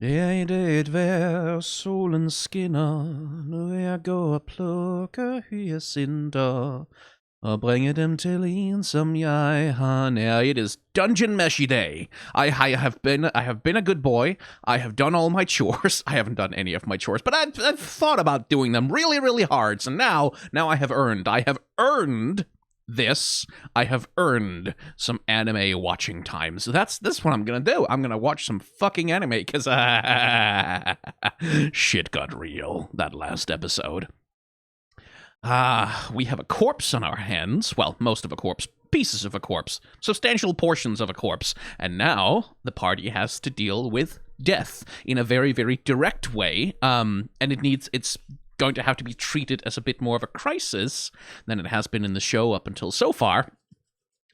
Jeg det hver solens skinner, når jeg går og plukker hyacinter, og bringe dem til en som jeg har nær. It is Dungeon Meshy Day. I have been a good boy. I have done all my chores. I haven't done any of my chores, but I've thought about doing them really, really hard. So now I have earned this. I have earned some anime watching time. So that's what I'm gonna do. I'm gonna watch some fucking anime because shit got real that last episode. We have a corpse on our hands. Well, most of a corpse. Pieces of a corpse. Substantial portions of a corpse. And now the party has to deal with death in a very, very direct way. And it's going to have to be treated as a bit more of a crisis than it has been in the show up until so far.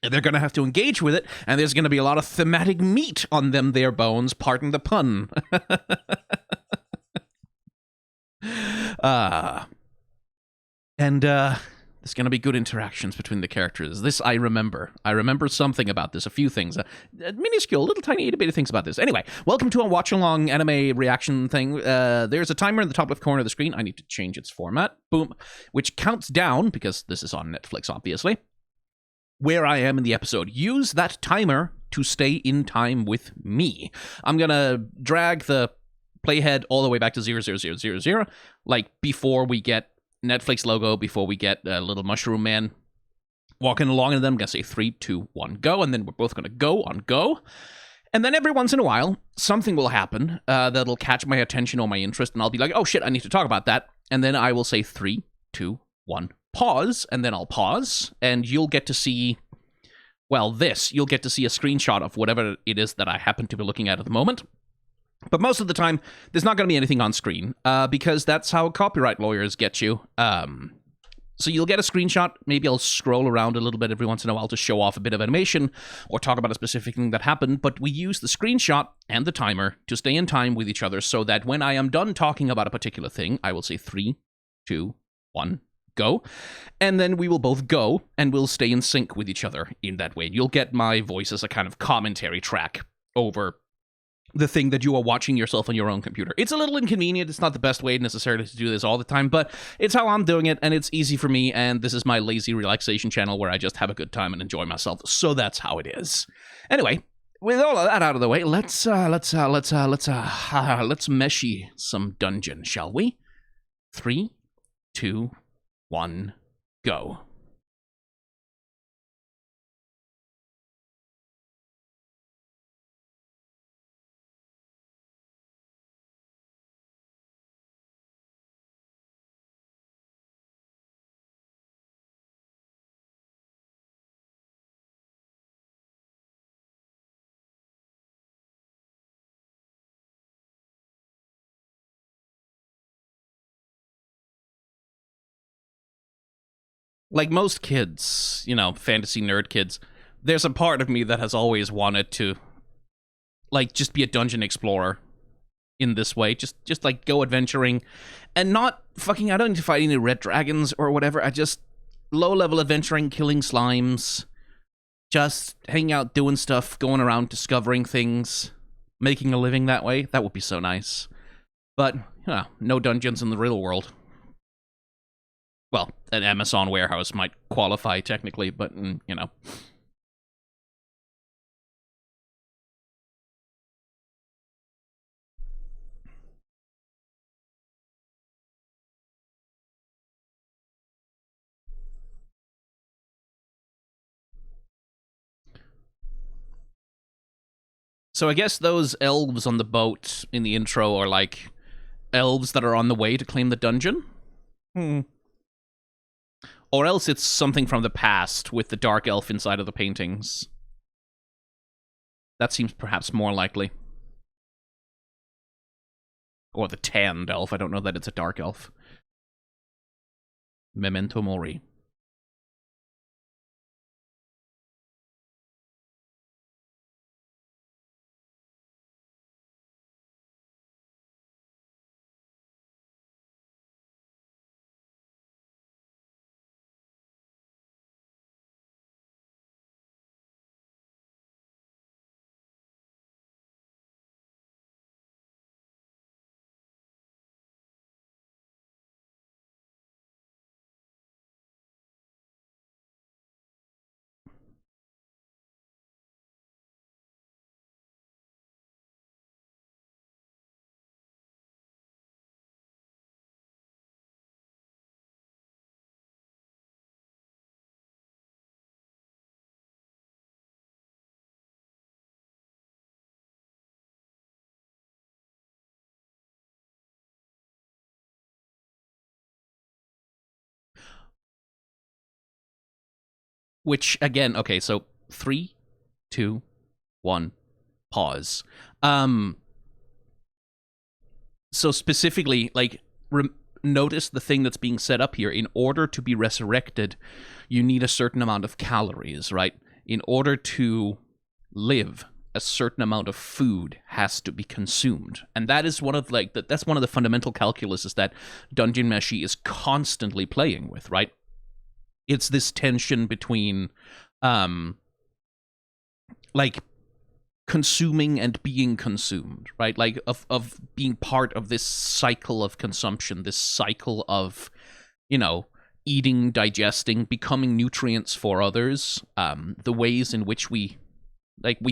And they're going to have to engage with it, and there's going to be a lot of thematic meat on them there bones, pardon the pun. There's going to be good interactions between the characters. This I remember. I remember something about this, a few things. Minuscule, little tiny itty bitty things about this. Anyway, welcome to a watch-along anime reaction thing. There's a timer in the top left corner of the screen. I need to change its format. Boom. Which counts down, because this is on Netflix, obviously, where I am in the episode. Use that timer to stay in time with me. I'm going to drag the playhead all the way back to 00000, like before we get Netflix logo, before we get little mushroom man walking along, and then I'm going to say 3, 2, 1, go, and then we're both going to go on go. And then every once in a while, something will happen that'll catch my attention or my interest, and I'll be like, oh shit, I need to talk about that. And then I will say 3, 2, 1, pause, and then I'll pause, and you'll get to see, well, you'll get to see a screenshot of whatever it is that I happen to be looking at the moment. But most of the time, there's not going to be anything on screen, because that's how copyright lawyers get you. So you'll get a screenshot. Maybe I'll scroll around a little bit every once in a while to show off a bit of animation or talk about a specific thing that happened, but we use the screenshot and the timer to stay in time with each other so that when I am done talking about a particular thing, I will say 3, 2, 1, go, and then we will both go, and we'll stay in sync with each other in that way. You'll get my voice as a kind of commentary track over the thing that you are watching yourself on your own computer. It's a little inconvenient. It's not the best way necessarily to do this all the time, but it's how I'm doing it, and it's easy for me, and this is my lazy relaxation channel where I just have a good time and enjoy myself, so that's how it is. Anyway, with all of that out of the way, let's meshy some dungeon, shall we? 3, 2, 1, go. Like most kids, fantasy nerd kids, there's a part of me that has always wanted to, like, just be a dungeon explorer in this way. Just like, go adventuring and not fucking, I don't need to fight any red dragons or whatever. I just, low-level adventuring, killing slimes, just hanging out, doing stuff, going around, discovering things, making a living that way. That would be so nice. But, no dungeons in the real world. Well, an Amazon warehouse might qualify technically, but, So I guess those elves on the boat in the intro are like elves that are on the way to claim the dungeon? Or else it's something from the past with the dark elf inside of the paintings. That seems perhaps more likely. Or the tanned elf. I don't know that it's a dark elf. Memento Mori. which again, okay, so 3, 2, 1, pause. So specifically, like, notice the thing that's being set up here. In order to be resurrected, you need a certain amount of calories, right? In order to live, a certain amount of food has to be consumed. And that is one of, like, that's one of the fundamental calculuses that Dungeon Meshi is constantly playing with, right? It's this tension between, like, consuming and being consumed, right? Like, of being part of this cycle of consumption, this cycle of, you know, eating, digesting, becoming nutrients for others, the ways in which we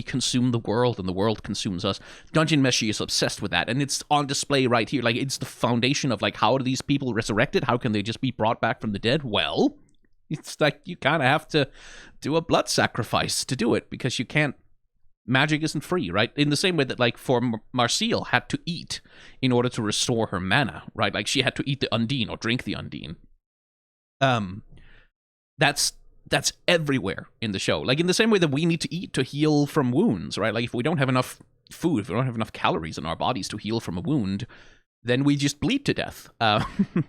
consume the world and the world consumes us. Dungeon Meshi is obsessed with that, and it's on display right here. Like, it's the foundation of, like, how are these people resurrected? How can they just be brought back from the dead? Well, it's like you kind of have to do a blood sacrifice to do it, because you can't. Magic isn't free, right? In the same way that, like, for Marcille had to eat in order to restore her mana, right? Like, she had to eat the Undine or drink the Undine. That's everywhere in the show. Like, in the same way that we need to eat to heal from wounds, right? Like, if we don't have enough food, if we don't have enough calories in our bodies to heal from a wound, then we just bleed to death. And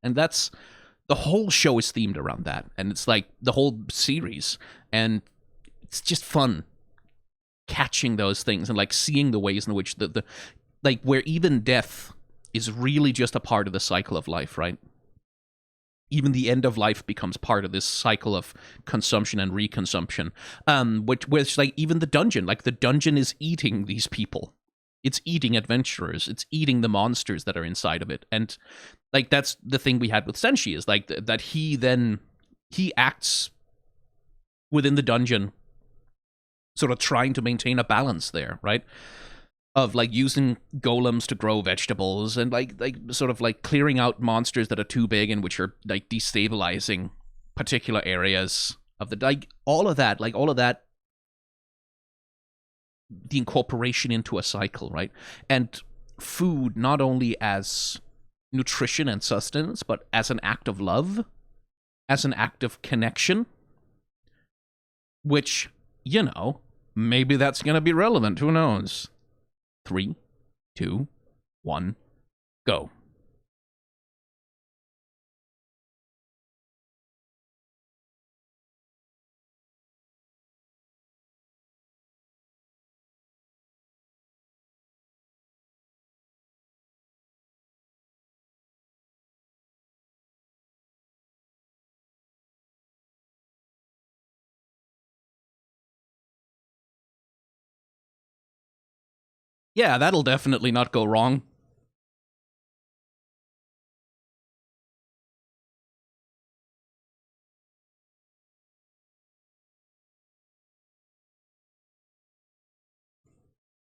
that's... The whole show is themed around that. And it's, like, the whole series. And it's just fun catching those things and, like, seeing the ways in which the like, where even death is really just a part of the cycle of life, right? Even the end of life becomes part of this cycle of consumption and reconsumption. Which like, even the dungeon is eating these people. It's eating adventurers. It's eating the monsters that are inside of it. And, like, that's the thing we had with Senshi, is, like, that he acts within the dungeon, sort of trying to maintain a balance there, right? Of, like, using golems to grow vegetables and, like sort of, like, clearing out monsters that are too big and which are, like, destabilizing particular areas of the, like, all of that, the incorporation into a cycle, right? And food not only as nutrition and sustenance, but as an act of love, as an act of connection, which, you know, maybe that's going to be relevant. Who knows? 3, 2, 1, go. Yeah, that'll definitely not go wrong.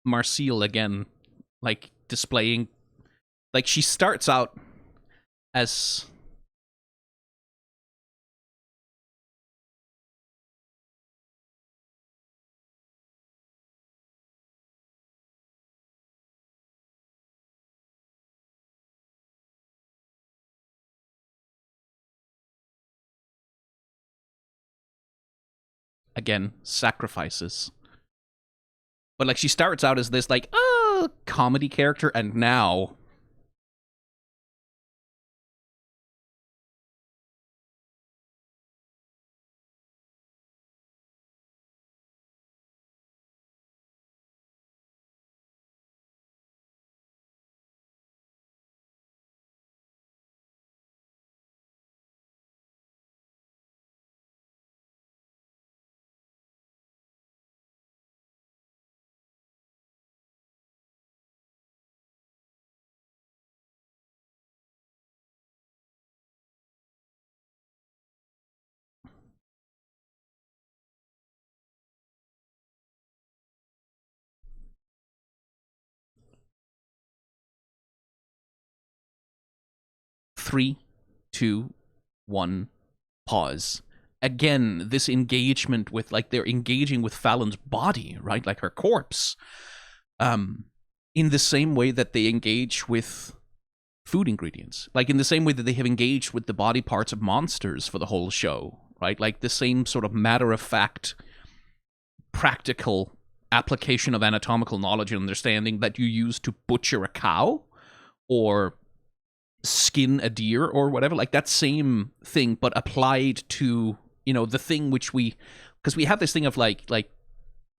Marcille, again, like, displaying... Like, she starts out as... Again, sacrifices. But, like, she starts out as this, like, comedy character, and now... Three, 2, 1, pause. Again, this engagement with, like, they're engaging with Fallon's body, right? Like, her corpse. In the same way that they engage with food ingredients. Like, in the same way that they have engaged with the body parts of monsters for the whole show, right? Like the same sort of matter-of-fact, practical application of anatomical knowledge and understanding that you use to butcher a cow or skin a deer or whatever, like that same thing, but applied to, the thing which because we have this thing of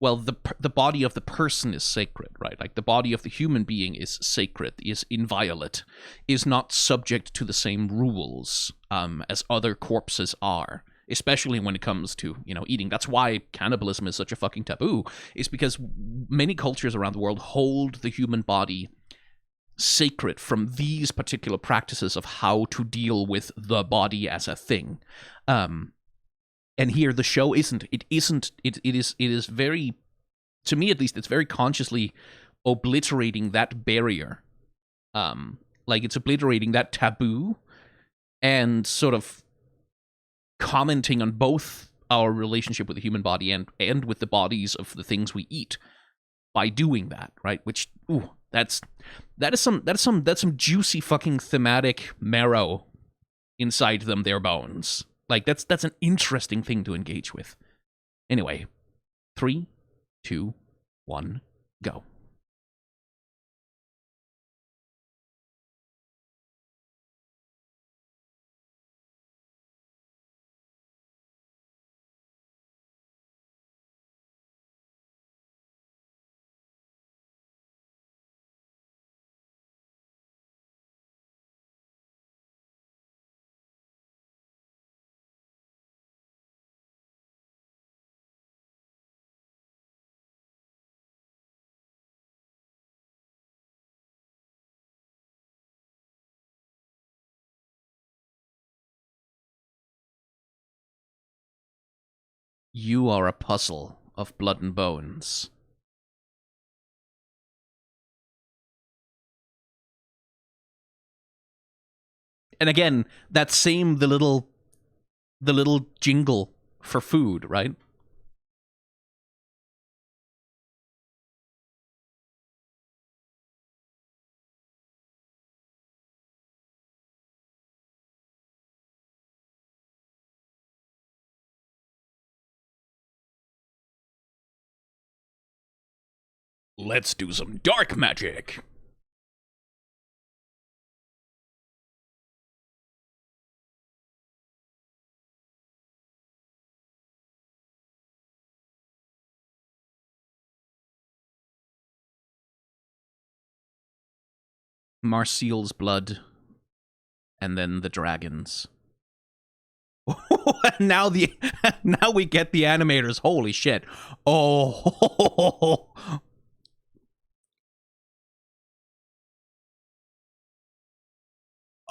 well, the body of the person is sacred, right? Like the body of the human being is sacred, is inviolate, is not subject to the same rules as other corpses are, especially when it comes to, eating. That's why cannibalism is such a fucking taboo, is because many cultures around the world hold the human body sacred from these particular practices of how to deal with the body as a thing. And here the show isn't. It is very, to me at least, it's very consciously obliterating that barrier. Like it's obliterating that taboo and sort of commenting on both our relationship with the human body and with the bodies of the things we eat by doing that, right? Which, that's some juicy fucking thematic marrow inside them, their bones. Like that's an interesting thing to engage with. Anyway, 3, 2, 1, go. You are a puzzle of blood and bones. And again, that same the little jingle for food, right? Let's do some dark magic. Marseille's blood, and then the dragons. now now we get the animators. Holy shit! Oh,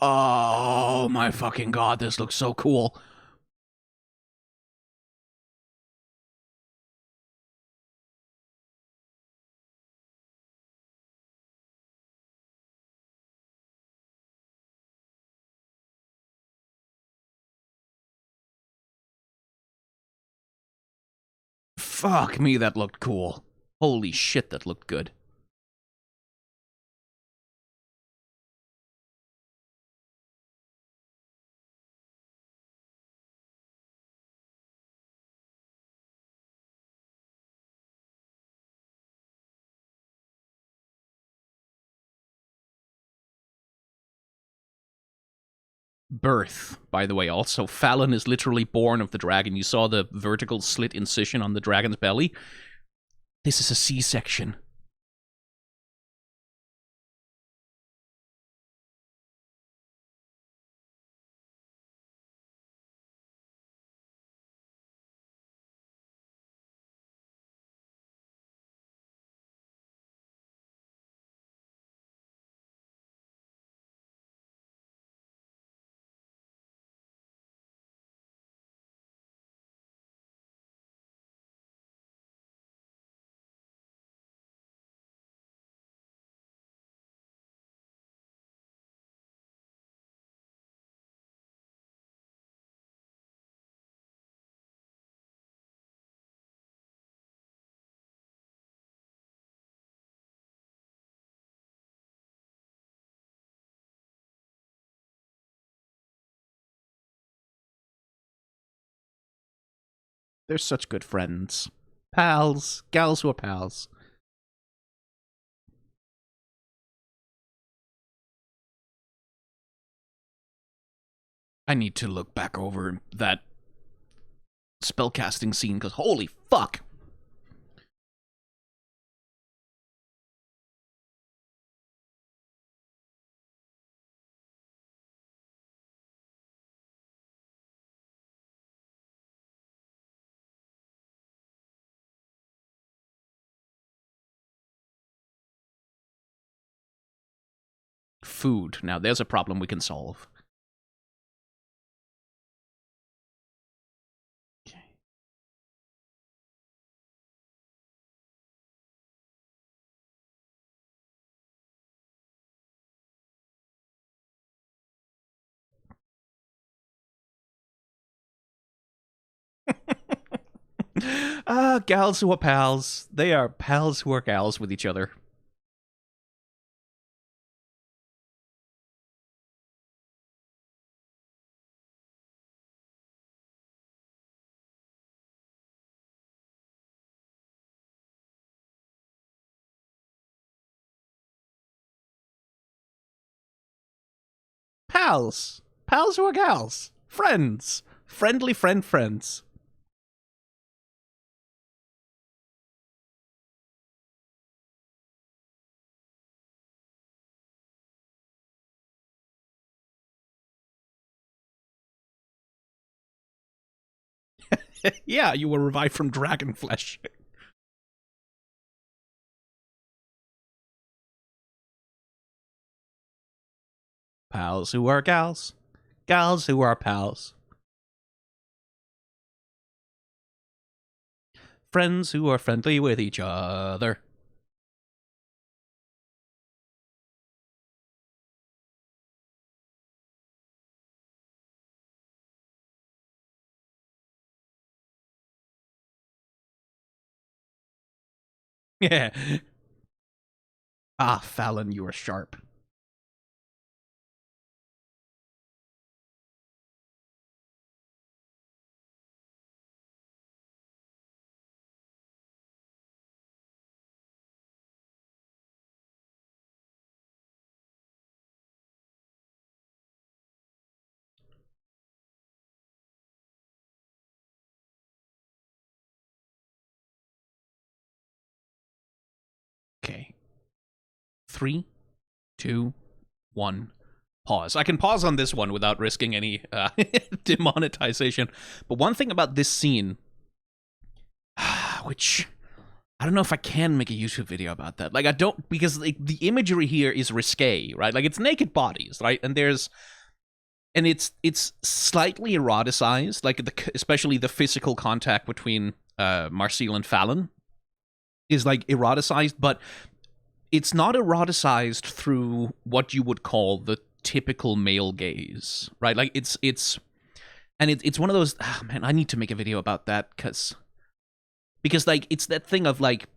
oh my fucking god! This looks so cool. Fuck me, that looked cool. Holy shit, that looked good. Birth, by the way, also. Fallon is literally born of the dragon. You saw the vertical slit incision on the dragon's belly. This is a C-section. They're such good friends. Pals. Gals who are pals. I need to look back over that spellcasting scene, because holy fuck. Food. Now, there's a problem we can solve. Okay. Gals who are pals. They are pals who are gals with each other. Pals. Pals who are gals. Friends. Friendly friends. Yeah, you were revived from dragon flesh. Pals who are gals. Gals who are pals. Friends who are friendly with each other. Yeah. Ah, Fallon, you are sharp. Okay. 3, 2, 1. Pause. I can pause on this one without risking any demonetization. But one thing about this scene, which I don't know if I can make a YouTube video about that. Like, I don't, because like, the imagery here is risque, right? Like, it's naked bodies, right? And it's slightly eroticized, like especially the physical contact between Marcel and Fallon is like eroticized, but it's not eroticized through what you would call the typical male gaze, right? Like it's one of those. Oh, man, I need to make a video about that because like it's that thing of like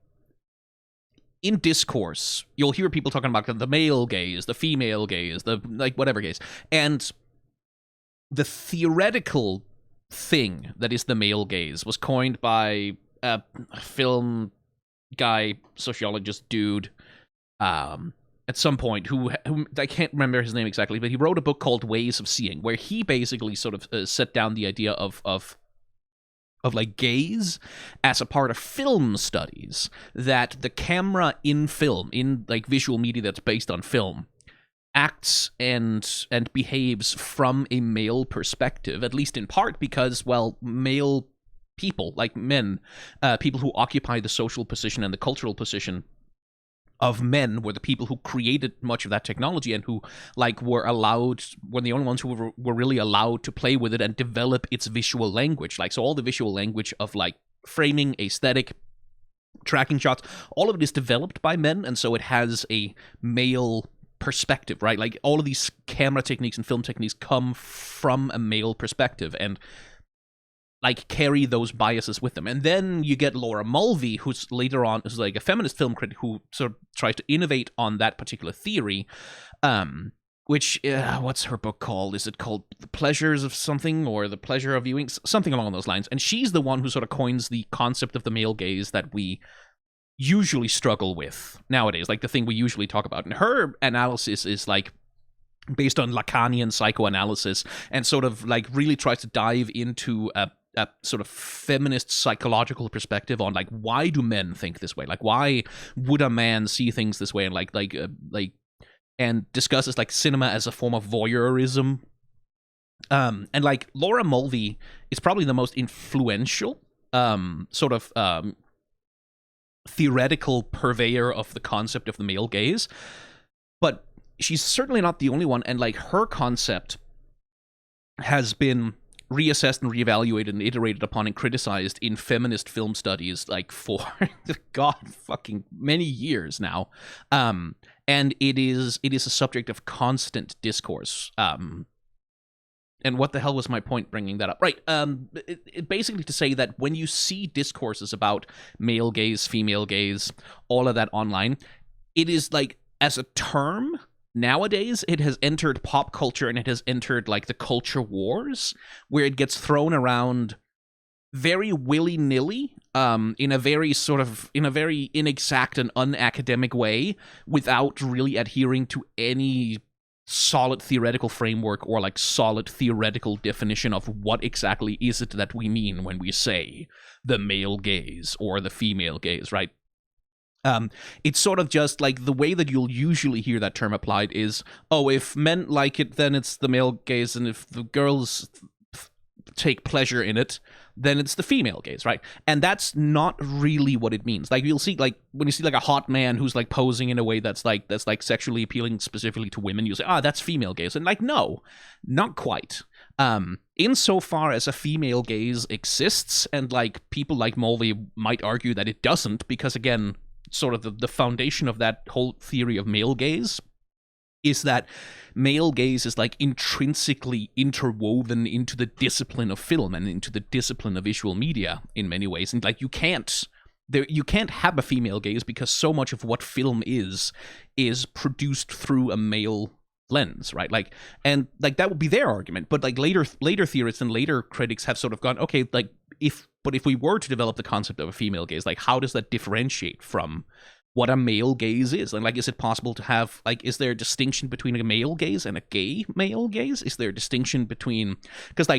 in discourse you'll hear people talking about the male gaze, the female gaze, the like whatever gaze, and the theoretical thing that is the male gaze was coined by a film guy, sociologist dude, at some point who I can't remember his name exactly, but he wrote a book called Ways of Seeing, where he basically sort of set down the idea of like gaze as a part of film studies, that the camera in film, in like visual media that's based on film, acts and behaves from a male perspective, at least in part because, well, male people, like men, people who occupy the social position and the cultural position of men, were the people who created much of that technology and who like were the only ones who were really allowed to play with it and develop its visual language. Like, so all the visual language of like framing, aesthetic, tracking shots, all of it is developed by men, and so it has a male perspective, right? Like all of these camera techniques and film techniques come from a male perspective and like carry those biases with them. And then you get Laura Mulvey, who's later on is like a feminist film critic who sort of tries to innovate on that particular theory, which what's her book called? Is it called The Pleasures of Something or The Pleasure of Viewing? Something along those lines. And she's the one who sort of coins the concept of the male gaze that we usually struggle with nowadays, like the thing we usually talk about. And her analysis is like based on Lacanian psychoanalysis and sort of like really tries to dive into a sort of feminist psychological perspective on like, why do men think this way? Like, why would a man see things this way? And like and discusses like cinema as a form of voyeurism. And like Laura Mulvey is probably the most influential sort of theoretical purveyor of the concept of the male gaze, but she's certainly not the only one. And like her concept has been reassessed and reevaluated and iterated upon and criticized in feminist film studies like for god fucking many years now. And it is a subject of constant discourse. And what the hell was my point bringing that up? Right. Basically to say that when you see discourses about male gaze, female gaze, all of that online, it is like, as a term, nowadays it has entered pop culture and it has entered like the culture wars, where it gets thrown around very willy-nilly, in a very inexact and unacademic way, without really adhering to any solid theoretical framework or like solid theoretical definition of what exactly is it that we mean when we say the male gaze or the female gaze, right? It's sort of just like the way that you'll usually hear that term applied is, oh, if men like it, then it's the male gaze, and if the girls take pleasure in it, then it's the female gaze, right? And that's not really what it means. Like, you'll see, like, when you see like a hot man who's like posing in a way that's like sexually appealing specifically to women, you say, that's female gaze. And like, no, not quite. Insofar as a female gaze exists, and like people like Mulvey might argue that it doesn't, because again, sort of the foundation of that whole theory of male gaze is that male gaze is like intrinsically interwoven into the discipline of film and into the discipline of visual media in many ways. And like, you can't have a female gaze because so much of what film is produced through a male lens, right? Like, and like that would be their argument. But like later theorists and later critics have sort of gone, okay, like if we were to develop the concept of a female gaze, like how does that differentiate from what a male gaze is? And like, is it possible to have, like, is there a distinction between a male gaze and a gay male gaze? Is there a distinction between, because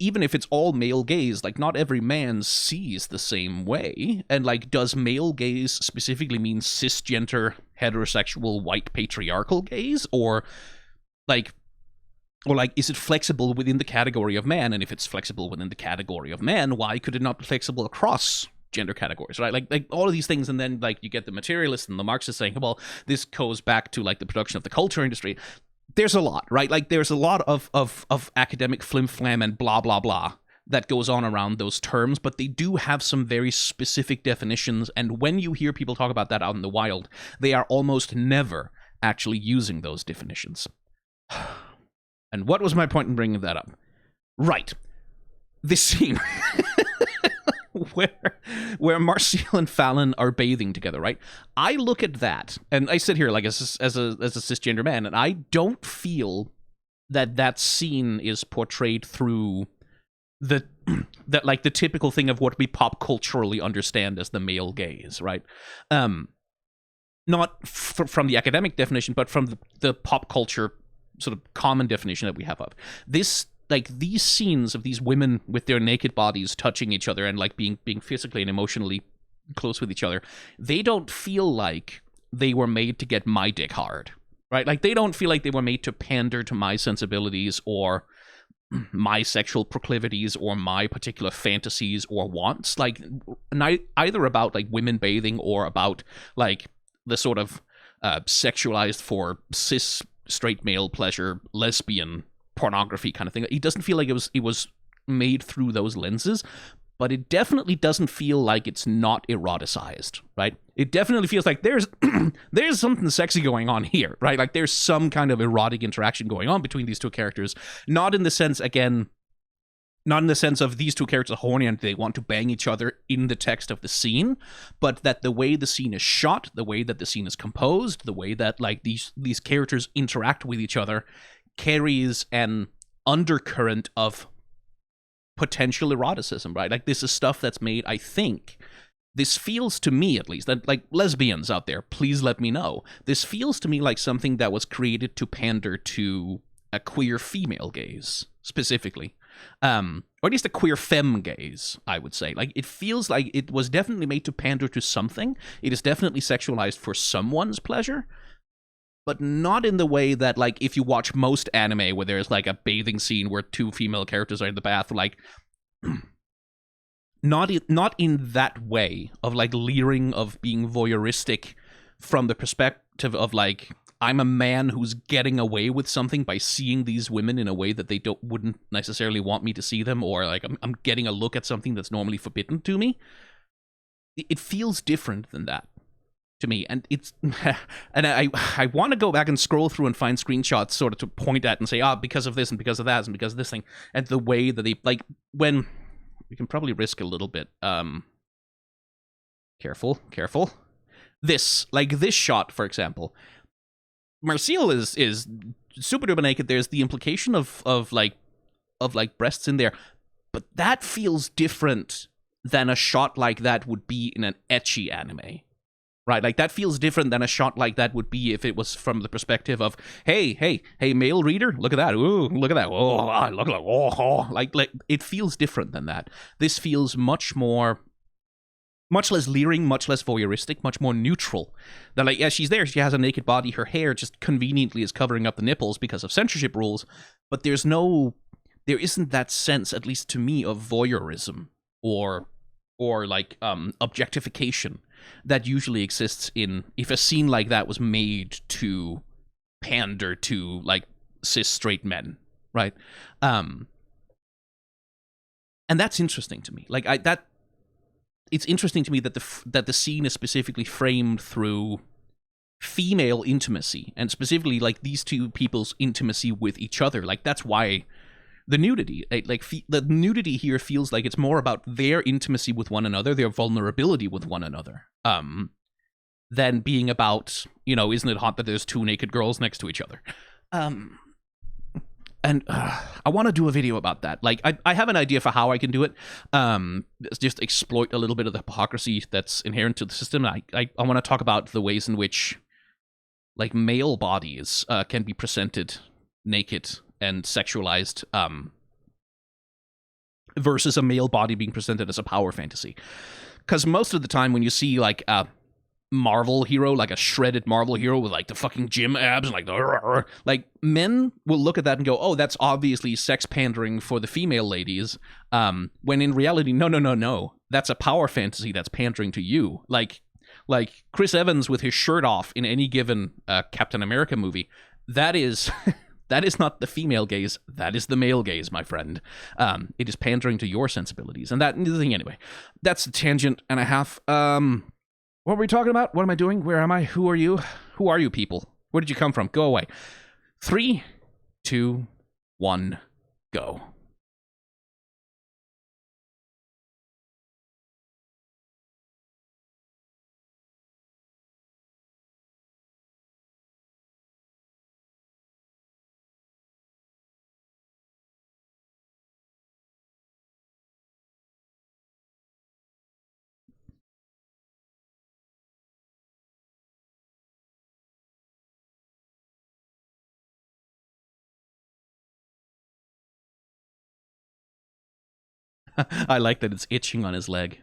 even if it's all male gaze, like not every man sees the same way. And like, does male gaze specifically mean cisgender, heterosexual, white patriarchal gaze? Or is it flexible within the category of man? And if it's flexible within the category of man, why could it not be flexible across gender categories, right? Like all of these things. And then like you get the materialist and the Marxist saying, well, this goes back to like the production of the culture industry. There's a lot, right? Like there's a lot of academic flim-flam and blah, blah, blah that goes on around those terms, but they do have some very specific definitions. And when you hear people talk about that out in the wild, they are almost never actually using those definitions. And what was my point in bringing that up? Right. This scene where Marcel and Fallon are bathing together, right? I look at that, and I sit here like as a cisgender man, and I don't feel that scene is portrayed through the typical thing of what we pop culturally understand as the male gaze, right? Not from the academic definition, but from the pop culture sort of common definition that we have of this. Like, these scenes of these women with their naked bodies touching each other and like being physically and emotionally close with each other, they don't feel like they were made to get my dick hard, right? Like, they don't feel like they were made to pander to my sensibilities or my sexual proclivities or my particular fantasies or wants. Like, either about like women bathing or about like the sort of sexualized for cis straight male pleasure lesbian pornography kind of thing. It doesn't feel like it was made through those lenses, but it definitely doesn't feel like it's not eroticized, right? It definitely feels like there's something sexy going on here, right? Like there's some kind of erotic interaction going on between these two characters, not in the sense, again, not in the sense of these two characters are horny and they want to bang each other in the text of the scene, but that the way the scene is shot, the way that the scene is composed, the way that like these characters interact with each other carries an undercurrent of potential eroticism, right? Like this is stuff that's made, I think, this feels to me at least, that like lesbians out there, please let me know. This feels to me like something that was created to pander to a queer female gaze, specifically. Or at least a queer femme gaze, I would say. Like, it feels like it was definitely made to pander to something. It is definitely sexualized for someone's pleasure, but not in the way that, like, if you watch most anime where there's, like, a bathing scene where two female characters are in the bath, like, not in that way of, like, leering, of being voyeuristic from the perspective of, like, I'm a man who's getting away with something by seeing these women in a way that they wouldn't necessarily want me to see them, or like I'm getting a look at something that's normally forbidden to me. It feels different than that to me, and it's and I want to go back and scroll through and find screenshots sort of to point at and say, because of this and because of that and because of this thing, and the way that they, like, when we can probably risk a little bit. Careful. This shot, for example. Marcel is super duper naked. There's the implication of breasts in there, but that feels different than a shot like that would be in an ecchi anime, right? Like that feels different than a shot like that would be if it was from the perspective of hey, male reader, look at that, ooh, look at that, oh, look at that, oh, like it feels different than that. This feels much less leering, much less voyeuristic, much more neutral. That, like, yeah, she's there, she has a naked body, her hair just conveniently is covering up the nipples because of censorship rules, but there isn't that sense, at least to me, of voyeurism or like objectification that usually exists in if a scene like that was made to pander to like cis straight men, right? And that's interesting to me. Like it's interesting to me that the scene is specifically framed through female intimacy, and specifically like these two people's intimacy with each other. Like that's why the nudity, the nudity here feels like it's more about their intimacy with one another, their vulnerability with one another, than being about, isn't it hot that there's two naked girls next to each other. And I want to do a video about that. Like, I have an idea for how I can do it. Just exploit a little bit of the hypocrisy that's inherent to the system. I want to talk about the ways in which, like, male bodies can be presented naked and sexualized, versus a male body being presented as a power fantasy. Because most of the time when you see, like, a Marvel hero, like a shredded Marvel hero with like the fucking gym abs and like men will look at that and go, oh, that's obviously sex pandering for the female ladies, when in reality, no, that's a power fantasy that's pandering to you. Like Chris Evans with his shirt off in any given Captain America movie, that is that is not the female gaze, that is the male gaze, my friend. It is pandering to your sensibilities, and that the thing anyway. That's a tangent and a half. What were we talking about? What am I doing? Where am I? Who are you? Who are you people? Where did you come from? Go away. 3, 2, 1, go. I like that it's itching on his leg.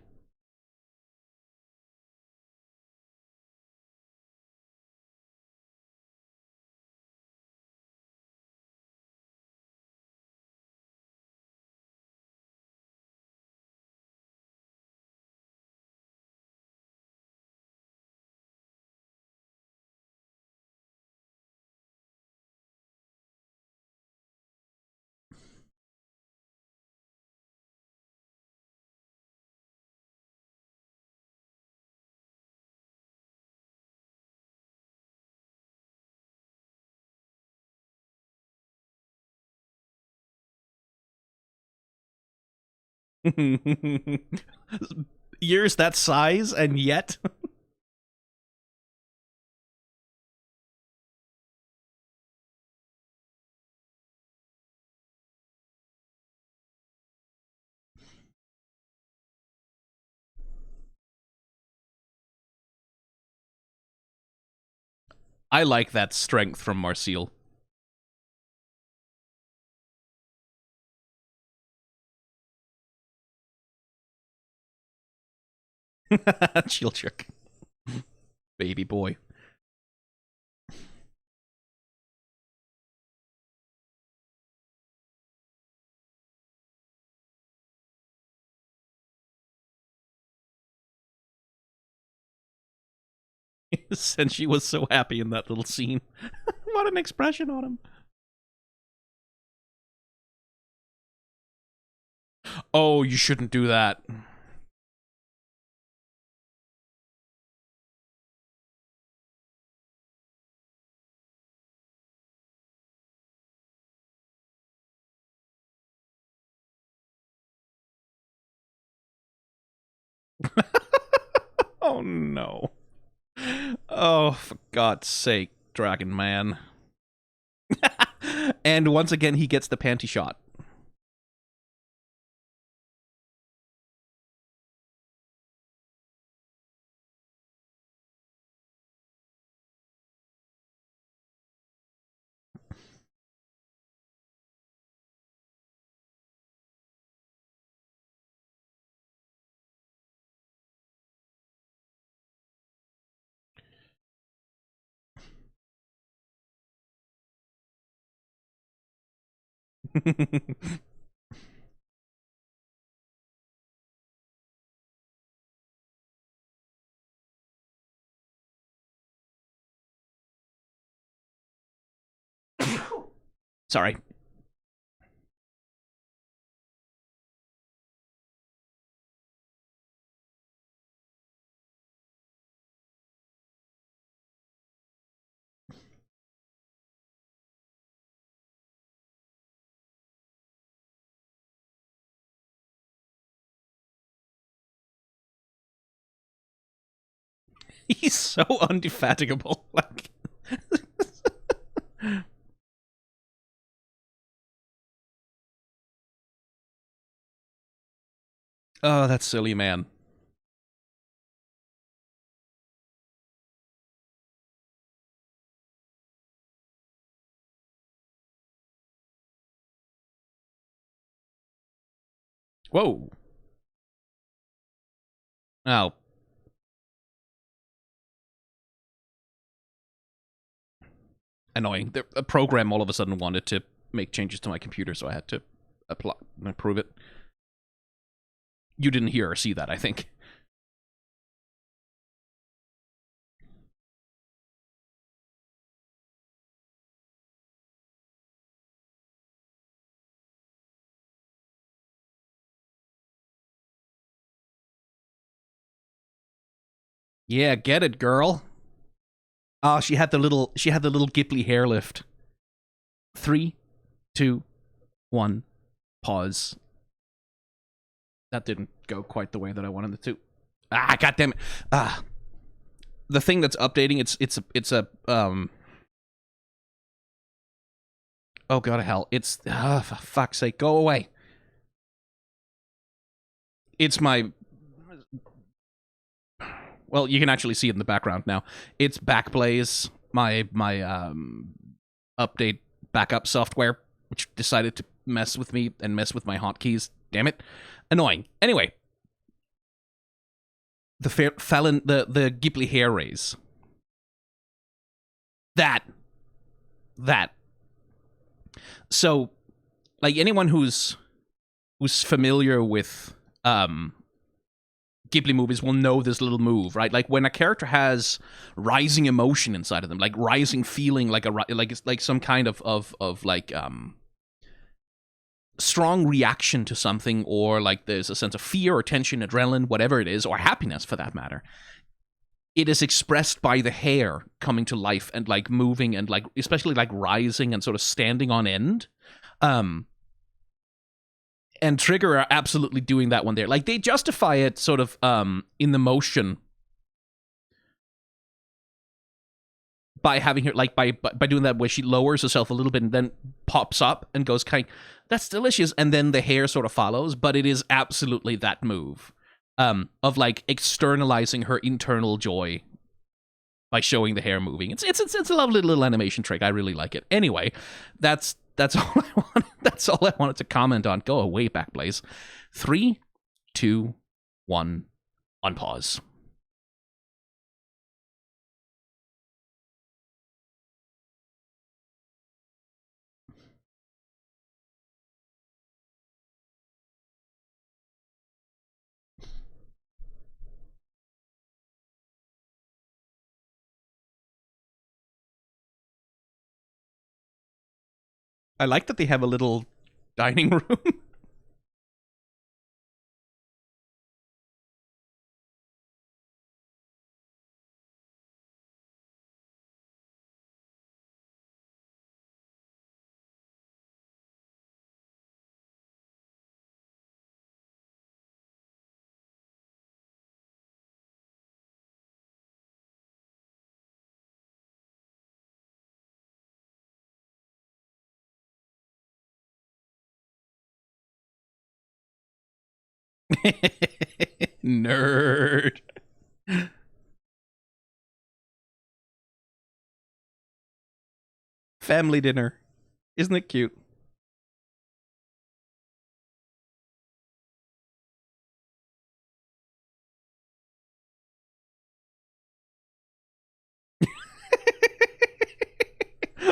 Ears that size, and yet. I like that strength from Marcille. Chilchuk. Baby boy. And she was so happy in that little scene. What an expression on him. Oh, you shouldn't do that. Oh no. Oh, for God's sake, Dragon Man. And once again, he gets the panty shot. Sorry. He's so undefatigable. Like. Oh, that silly man. Whoa. Oh. Annoying. The program all of a sudden wanted to make changes to my computer, so I had to approve it. You didn't hear or see that, I think. Yeah, get it, girl. Oh, she had the little Ghibli hair lift. 3, 2, 1, pause. That didn't go quite the way that I wanted it to. Ah, goddamn it. Ah. The thing that's updating, it's a oh god of hell. It's for fuck's sake, go away. It's my, well, you can actually see it in the background now. It's Backblaze, my update backup software, which decided to mess with me and mess with my hotkeys. Damn it. Annoying. Anyway. The Ghibli hair raise. That. So, like, anyone who's familiar with Ghibli movies will know this little move, right? Like when a character has rising emotion inside of them, like rising feeling, like it's like some kind of like strong reaction to something, or like there's a sense of fear or tension, adrenaline, whatever it is, or happiness for that matter. It is expressed by the hair coming to life and like moving and like especially like rising and sort of standing on end. and Trigger are absolutely doing that one there. Like, they justify it sort of in the motion by having her, like, by doing that where she lowers herself a little bit and then pops up and goes kind, that's delicious, and then the hair sort of follows. But it is absolutely that move of like externalizing her internal joy by showing the hair moving. It's a lovely little animation trick. I really like it. Anyway, that's all I wanted. That's all I wanted to comment on. Go away, Backblaze. 3, 2, 1, on pause. I like that they have a little dining room. Nerd. Family dinner. Isn't it cute?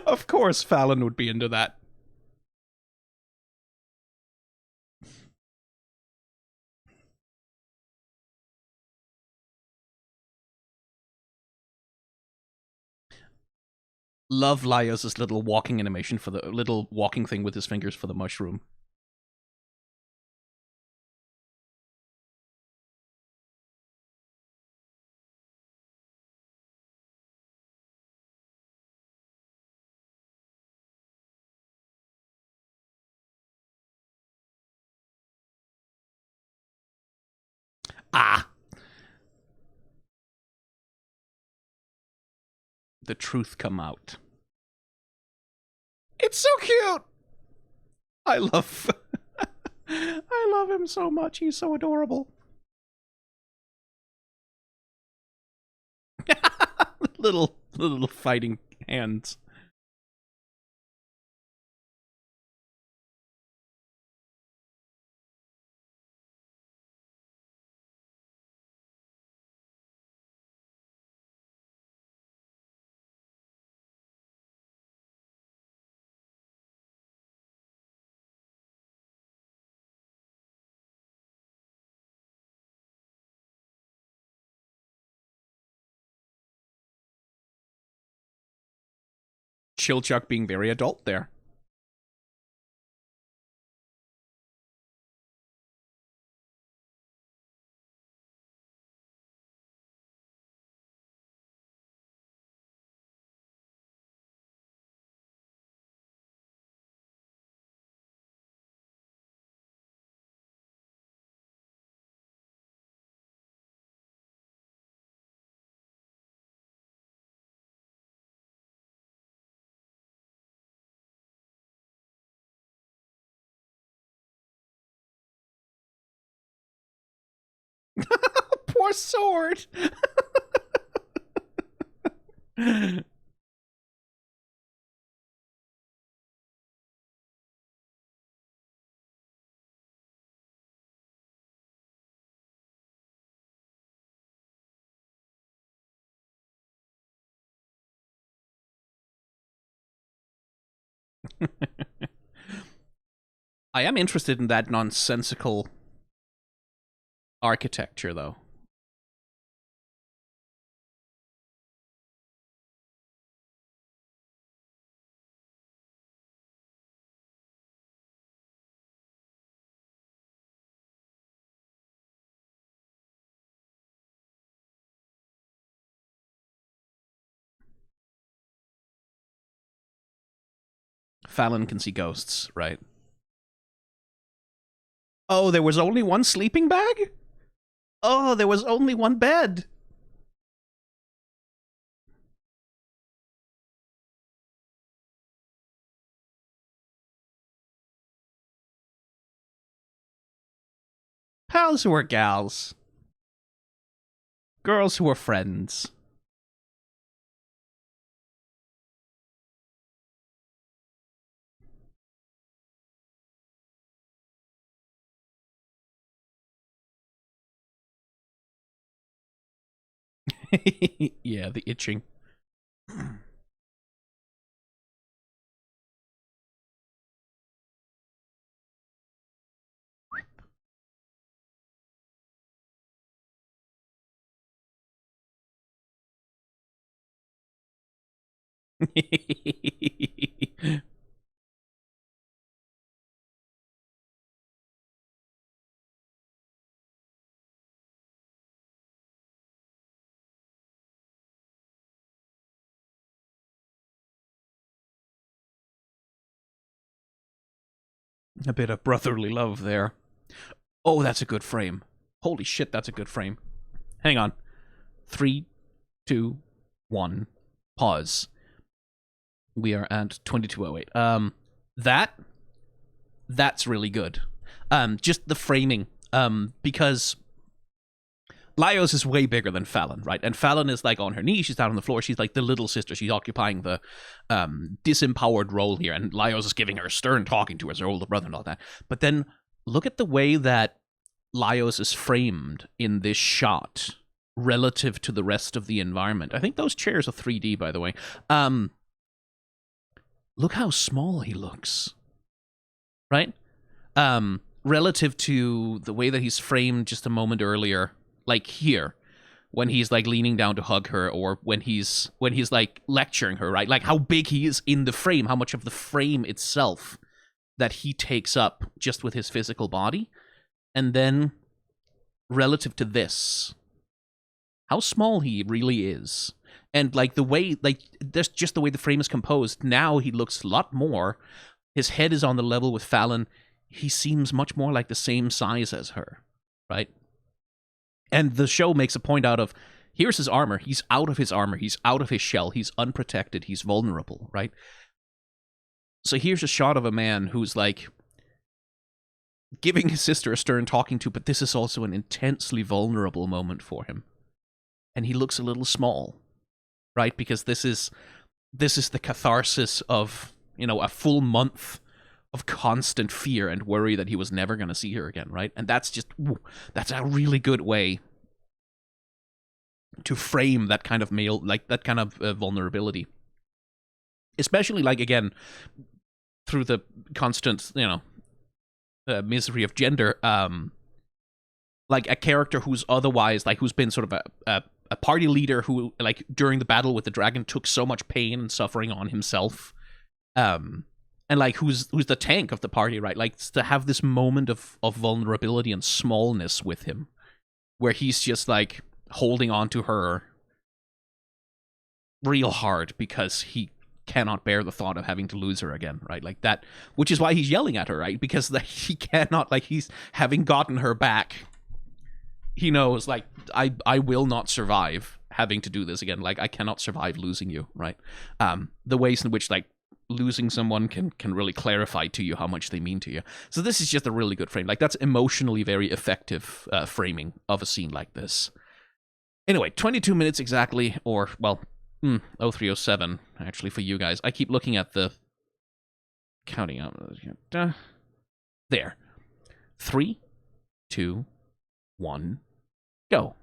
Of course, Fallon would be into that. Love Laios' little walking animation for the little walking thing with his fingers for the mushroom. Ah! The truth come out. It's so cute! I love... I love him so much. He's so adorable. little fighting hands. Chilchuck being very adult there. Poor sword. I am interested in that nonsensical architecture, though. Fallon can see ghosts, right? Oh, there was only one sleeping bag? Oh, there was only one bed. Pals who are gals. Girls who are friends. Yeah, the itching. A bit of brotherly love there. Oh, that's a good frame. Holy shit, that's a good frame. Hang on. 3, 2, 1. Pause. We are at 2208. That's really good. Just the framing. Because Laios is way bigger than Fallon, right? And Fallon is like on her knees, she's down on the floor, she's like the little sister, she's occupying the disempowered role here, and Laios is giving her a stern talking to as her older brother and all that. But then look at the way that Laios is framed in this shot relative to the rest of the environment. I think those chairs are 3D, by the way. Look how small he looks, right? Relative to the way that he's framed just a moment earlier, like here, when he's like leaning down to hug her, or when he's like lecturing her, right? Like how big he is in the frame, how much of the frame itself that he takes up just with his physical body. And then relative to this, how small he really is. And like the way, like that's just the way the frame is composed. Now he looks a lot more. His head is on the level with Fallon. He seems much more like the same size as her, right? And the show makes a point out of, here's his armor. He's out of his armor. He's out of his shell. He's unprotected. He's vulnerable, right? So here's a shot of a man who's like giving his sister a stern talking to, but this is also an intensely vulnerable moment for him. And he looks a little small, right? Because this is the catharsis of, you know, a full month of constant fear and worry that he was never going to see her again, right? And that's just, that's a really good way to frame that kind of male, like that kind of vulnerability. Especially, like, again, through the constant, you know, misery of gender, like a character who's otherwise, like, who's been sort of a party leader who, like, during the battle with the dragon took so much pain and suffering on himself, and like who's the tank of the party, right? Like, to have this moment of vulnerability and smallness with him, where he's just like holding on to her real hard because he cannot bear the thought of having to lose her again, right? Like that, which is why he's yelling at her, right? Because like, he cannot, like, he's having gotten her back. He knows, like, I will not survive having to do this again. Like, I cannot survive losing you, right? The ways in which, like, losing someone can really clarify to you how much they mean to you. So this is just a really good frame. Like, that's emotionally very effective framing of a scene like this. Anyway, 22 minutes exactly, or, well, 0307, actually, for you guys. I keep looking at the counting out. There. 3, 2, 1, go.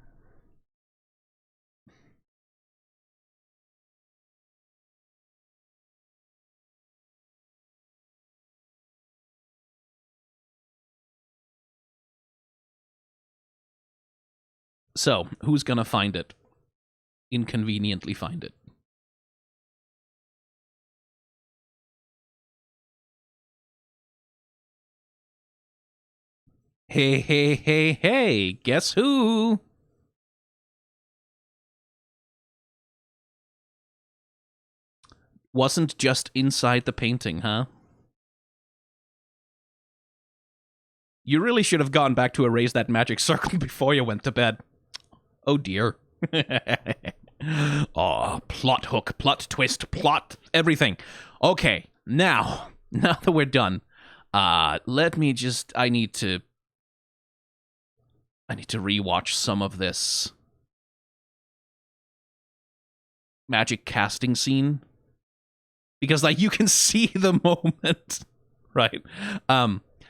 So, who's gonna find it? Inconveniently find it. Hey, hey, hey, hey, guess who? Wasn't just inside the painting, huh? You really should have gone back to erase that magic circle before you went to bed. Oh dear. Oh, plot hook, plot twist, plot everything. Okay, now that we're done, let me just, I need to rewatch some of this magic casting scene, because like you can see the moment, right?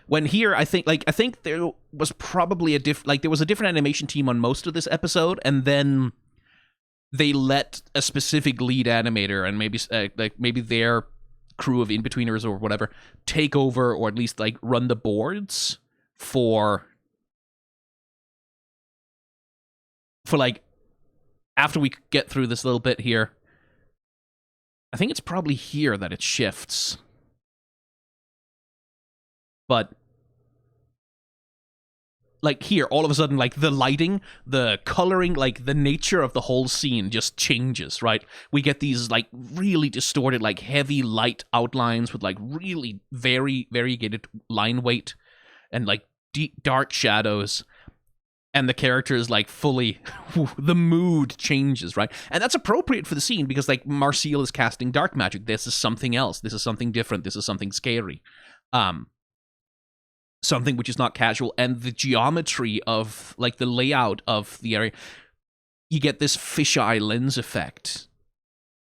When here, I think there was probably there was a different animation team on most of this episode, and then they let a specific lead animator and maybe their crew of in-betweeners or whatever take over, or at least like run the boards for like after we get through this little bit here. I think it's probably here that it shifts. But like here, all of a sudden, like the lighting, the coloring, like the nature of the whole scene just changes, right? We get these like really distorted, like heavy light outlines with like really very variegated line weight and like deep dark shadows. And the characters like fully, the mood changes, right? And that's appropriate for the scene because like Marcille is casting dark magic. This is something else. This is something different. This is something scary. Something which is not casual. And the geometry of like the layout of the area, you get this fisheye lens effect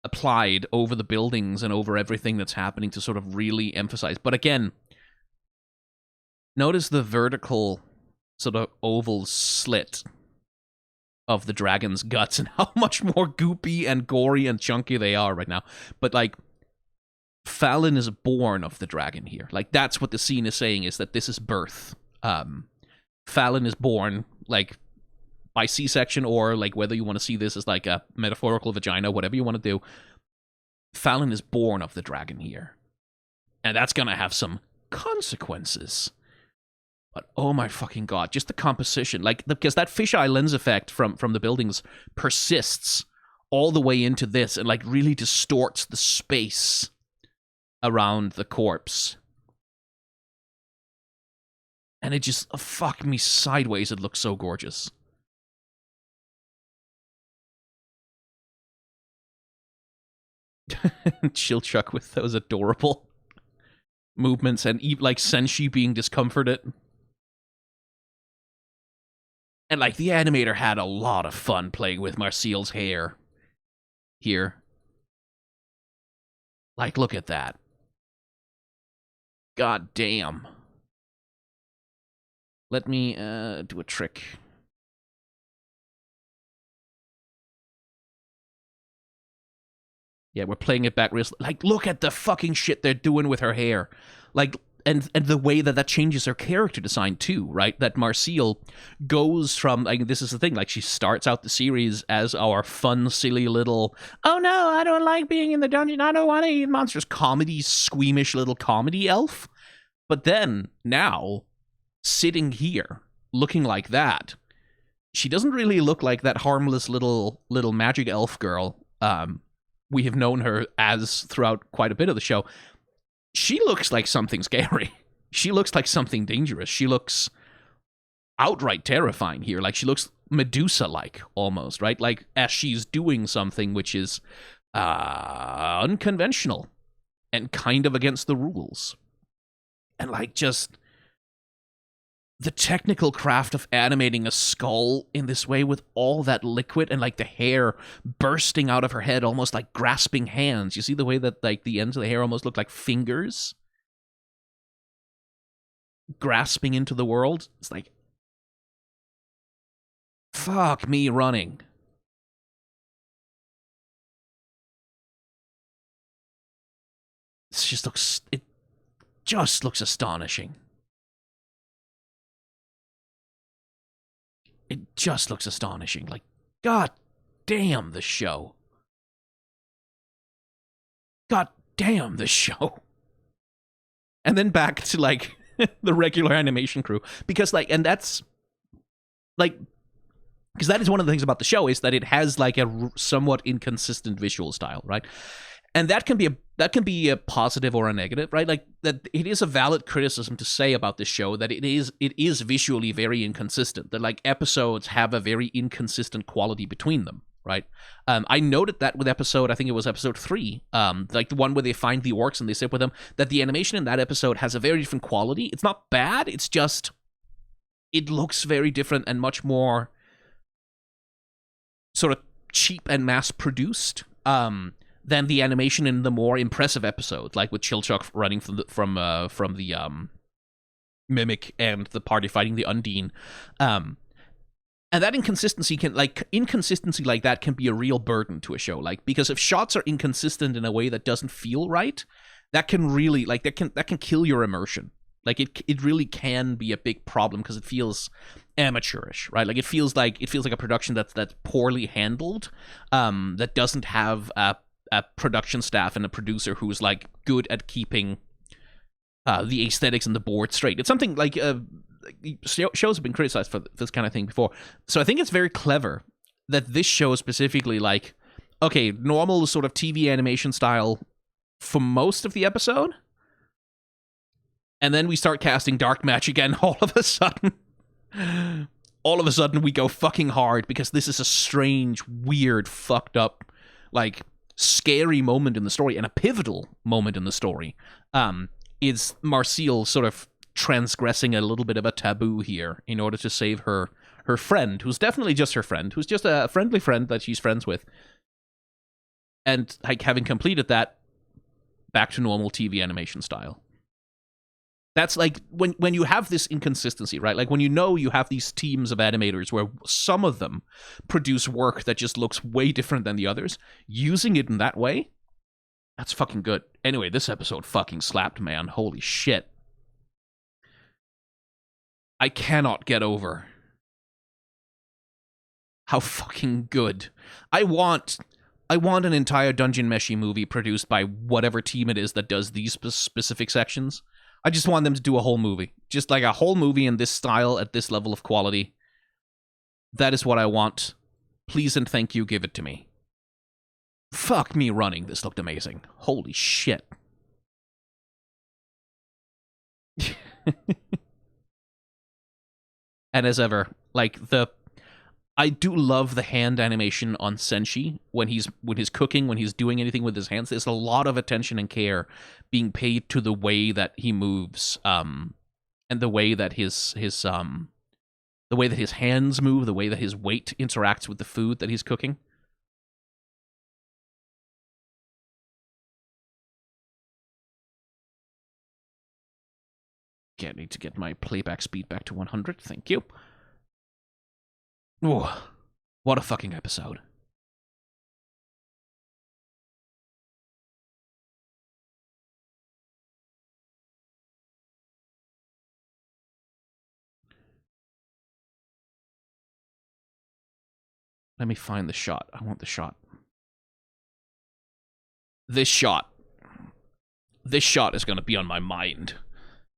applied over the buildings and over everything that's happening to sort of really emphasize. But again, notice the vertical sort of oval slit of the dragon's guts and how much more goopy and gory and chunky they are right now. But like, Fallon is born of the dragon here. Like, that's what the scene is saying, is that this is birth. Fallon is born, like, by C-section, or like whether you want to see this as like a metaphorical vagina, whatever you want to do. Fallon is born of the dragon here. And that's gonna have some consequences. But oh my fucking god, just the composition. Like, because that fisheye lens effect from the buildings persists all the way into this and like really distorts the space around the corpse. And it just, fuck me sideways, it looks so gorgeous. Chilchuck with those adorable movements and like Senshi being discomforted. And, like, the animator had a lot of fun playing with Marcille's hair here. Like, look at that. God damn. Let me do a trick. Yeah, we're playing it back real... Like, look at the fucking shit they're doing with her hair. Like... And the way that changes her character design too, right? That Marcille goes from, like, this is the thing, like, she starts out the series as our fun, silly little, oh no, I don't like being in the dungeon, I don't want to eat monsters, comedy, squeamish little comedy elf. But then, now, sitting here, looking like that, she doesn't really look like that harmless little magic elf girl we have known her as throughout quite a bit of the show. She looks like something scary. She looks like something dangerous. She looks outright terrifying here. Like, she looks Medusa-like, almost, right? Like, as she's doing something which is unconventional and kind of against the rules. And, like, just the technical craft of animating a skull in this way with all that liquid and, like, the hair bursting out of her head, almost like grasping hands. You see the way that, like, the ends of the hair almost look like fingers grasping into the world? It's like, fuck me running. It just looks astonishing. It just looks astonishing. Like, god damn the show. God damn the show. And then back to, like, the regular animation crew. Because, like, and that's, like, because that is one of the things about the show, is that it has, like, a somewhat inconsistent visual style, right? And that can be a that can be a positive or a negative, right? Like that, it is a valid criticism to say about this show that it is visually very inconsistent. That like episodes have a very inconsistent quality between them, right? I noted that with episode, I think it was episode 3, like the one where they find the orcs and they sit with them. That the animation in that episode has a very different quality. It's not bad. It's just it looks very different and much more sort of cheap and mass produced. Than the animation in the more impressive episode, like with Chilchuk running from the mimic and the party fighting the Undine. And that inconsistency like that can be a real burden to a show, like, because if shots are inconsistent in a way that doesn't feel right, that can really that can kill your immersion. Like it really can be a big problem because it feels amateurish, right? Like it feels like a production that's poorly handled, that doesn't have a production staff and a producer who's like good at keeping the aesthetics and the board straight. It's something like shows have been criticized for this kind of thing before. So I think it's very clever that this show specifically, like, okay, normal sort of TV animation style for most of the episode, and then we start casting dark magic again. All of a sudden we go fucking hard because this is a strange, weird, fucked up, like, scary moment in the story and a pivotal moment in the story. Is Marcille sort of transgressing a little bit of a taboo here in order to save her friend, who's definitely just her friend, who's just a friendly friend that she's friends with. And like having completed that, back to normal TV animation style. That's like when you have this inconsistency, right? Like when you have these teams of animators where some of them produce work that just looks way different than the others, using it in that way, that's fucking good. Anyway, this episode fucking slapped, man. Holy shit. I cannot get over how fucking good. I want an entire Dungeon Meshi movie produced by whatever team it is that does these specific sections. I just want them to do a whole movie. Just like a whole movie in this style at this level of quality. That is what I want. Please and thank you, give it to me. Fuck me running. This looked amazing. Holy shit. And as ever, like I do love the hand animation on Senshi when he's cooking, when he's doing anything with his hands. There's a lot of attention and care being paid to the way that he moves, and the way that his hands move, the way that his weight interacts with the food that he's cooking. Okay, I need to get my playback speed back to 100. Thank you. Ooh, what a fucking episode. Let me find the shot. I want the shot. This shot. This shot is going to be on my mind.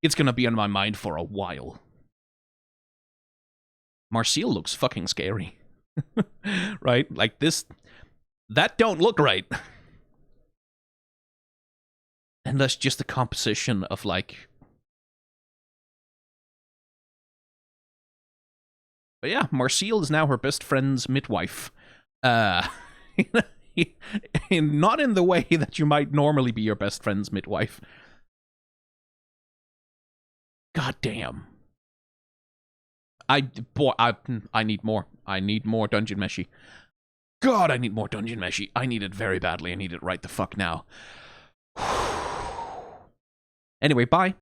It's going to be on my mind for a while. Marcille looks fucking scary. Right? Like this... That don't look right. And that's just the composition of, like... But yeah, Marcille is now her best friend's midwife. Not in the way that you might normally be your best friend's midwife. God damn. I need more. I need more Dungeon Meshi. God, I need more Dungeon Meshi. I need it very badly. I need it right the fuck now. Anyway, bye.